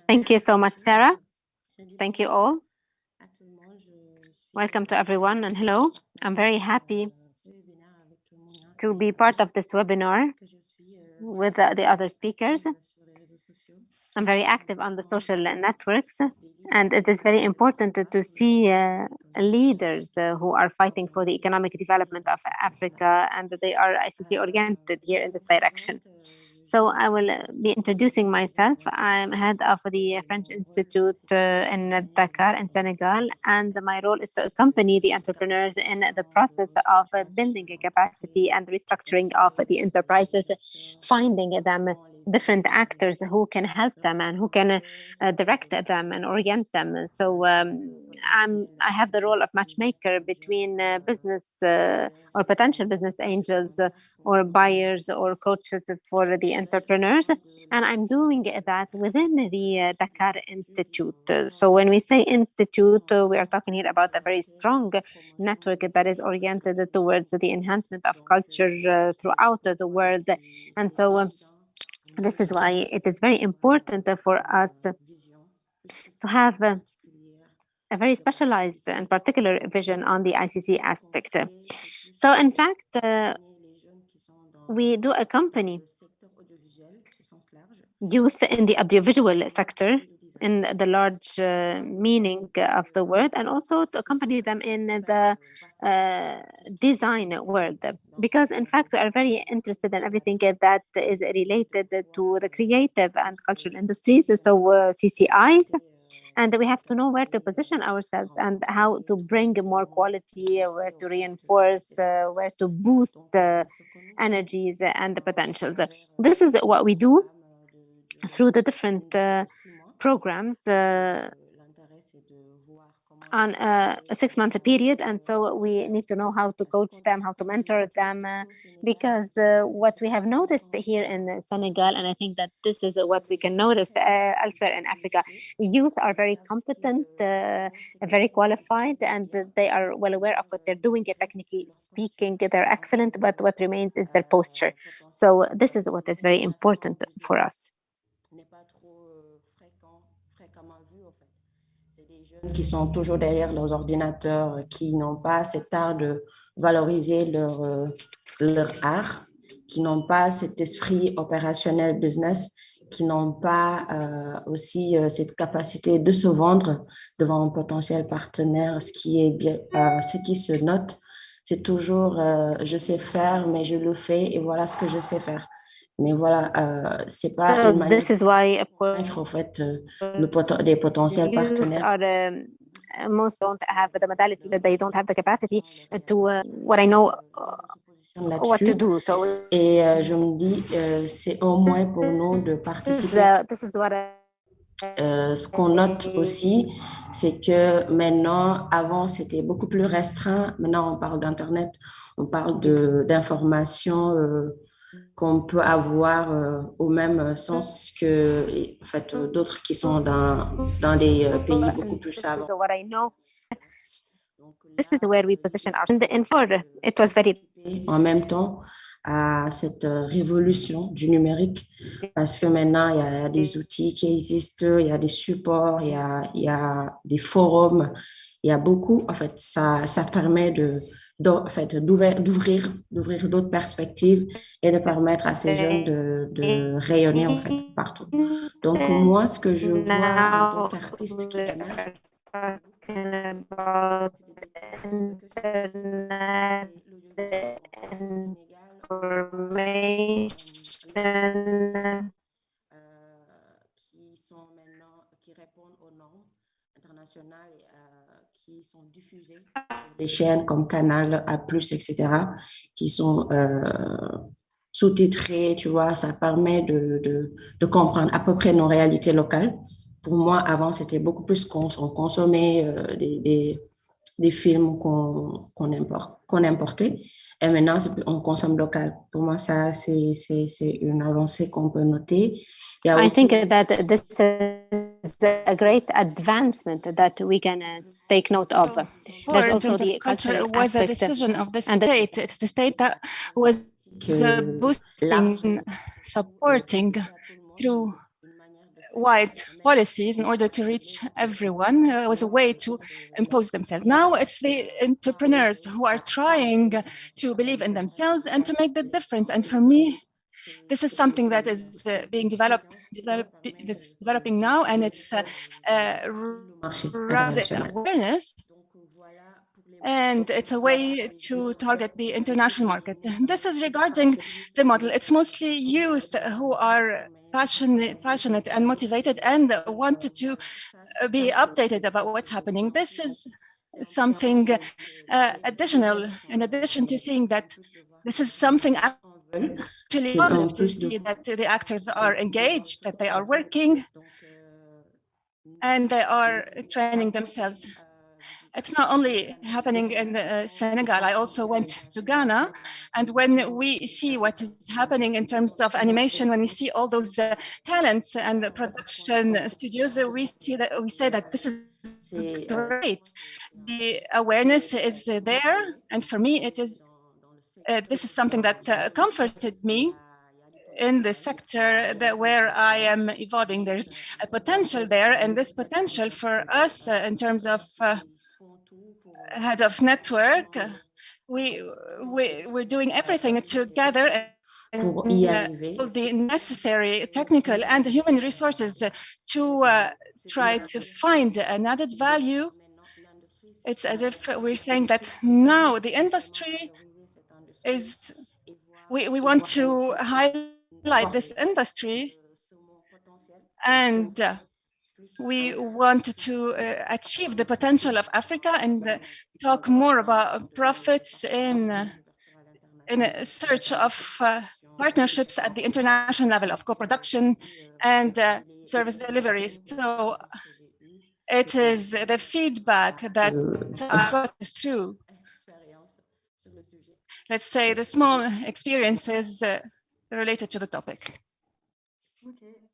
Thank you so much, Sarah. Thank you all. Welcome to everyone and hello. I'm very happy to be part of this webinar with the other speakers. I'm very active on the social networks, and it is very important to see leaders who are fighting for the economic development of Africa, and they are ICC oriented here in this direction. So I will be introducing myself. I'm head of the French Institute in Dakar in Senegal, and my role is to accompany the entrepreneurs in the process of building a capacity and restructuring of the enterprises, finding them different actors who can help them and who can direct them and orient them. So I have the role of matchmaker between business or potential business angels or buyers or coaches for the entrepreneurs, and I'm doing that within the Dakar Institute. So when we say institute, we are talking here about a very strong network that is oriented towards the enhancement of culture throughout the world. And so this is why it is very important for us to have a very specialized and particular vision on the ICC aspect. So in fact, we do accompany youth in the audiovisual sector in the large meaning of the word, and also to accompany them in the design world, because in fact we are very interested in everything that is related to the creative and cultural industries, so CCIs, and we have to know where to position ourselves and how to bring more quality, where to reinforce, where to boost energies and the potentials. This is what we do through the different programs on a 6-month period. And so we need to know how to coach them, how to mentor them, because what we have noticed here in Senegal, and I think that this is what we can notice elsewhere in Africa, youth are very competent, very qualified, and they are well aware of what they're doing. Technically speaking, they're excellent, but what remains is their posture. So this is what is very important for us. Qui sont toujours derrière leurs ordinateurs, qui n'ont pas cet art de valoriser leur art, qui n'ont pas cet esprit opérationnel business, qui n'ont pas aussi cette capacité de se vendre devant un potentiel partenaire. Ce qui se note, c'est toujours je sais faire, mais je le fais et voilà ce que je sais faire. Mais voilà, c'est pas une manière. This is why, of course, en fait, des potentiels partenaires. Most don't have the modality, that they don't have the capacity to what I know what to do. So et je me dis, c'est au moins pour nous de participer. This is what ce qu'on note aussi, c'est que maintenant, avant, c'était beaucoup plus restreint. Maintenant, on parle d'Internet, on parle d'informations qu'on peut avoir au même sens que en fait, d'autres qui sont dans des pays beaucoup plus savants. This is where we position ourselves. And for it was very. En même temps, à cette révolution du numérique, parce que maintenant, il y a des outils qui existent, il y a des supports, il y a des forums, il y a beaucoup. En fait, ça permet d'ouvrir d'autres perspectives et de permettre à ces jeunes de rayonner en fait partout. Donc moi, ce que je vois en tant qu'artiste qui émerge, qui répondent aux normes internationales qui sont diffusées sur des chaînes comme Canal, A+, etc., qui sont sous-titrées, tu vois, ça permet de comprendre à peu près nos réalités locales. Pour moi, avant, c'était beaucoup plus on consommait des films qu'on importait, et maintenant, on consomme local. Pour moi, ça, c'est une avancée qu'on peut noter. I think that this is a great advancement that we can take note of. There's also the cultural was a decision of the state. It's the state that was boosting, supporting through wide policies in order to reach everyone. It was a way to impose themselves. Now it's the entrepreneurs who are trying to believe in themselves and to make the difference. And for me, this is something that is being it's developing now, and it's raising awareness. And it's a way to target the international market. This is regarding the model. It's mostly youth who are passionate and motivated and wanted to be updated about what's happening. This is something additional, in addition to seeing that this is something actually positive to see that the actors are engaged, that they are working, and they are training themselves. It's not only happening in Senegal. I also went to Ghana, and when we see what is happening in terms of animation, when we see all those talents and the production studios, we say that this is great. The awareness is there, and for me, it is. This is something that comforted me in the sector where I am evolving. There's a potential there, and this potential for us in terms of head of network, we're doing everything together and all the necessary technical and human resources to try to find an added value. It's as if we're saying that now the industry is, we want to highlight this industry, and we want to achieve the potential of Africa and talk more about profits in a search of partnerships at the international level of co-production and service delivery. So it is the feedback that I got through, let's say, the small experiences related to the topic.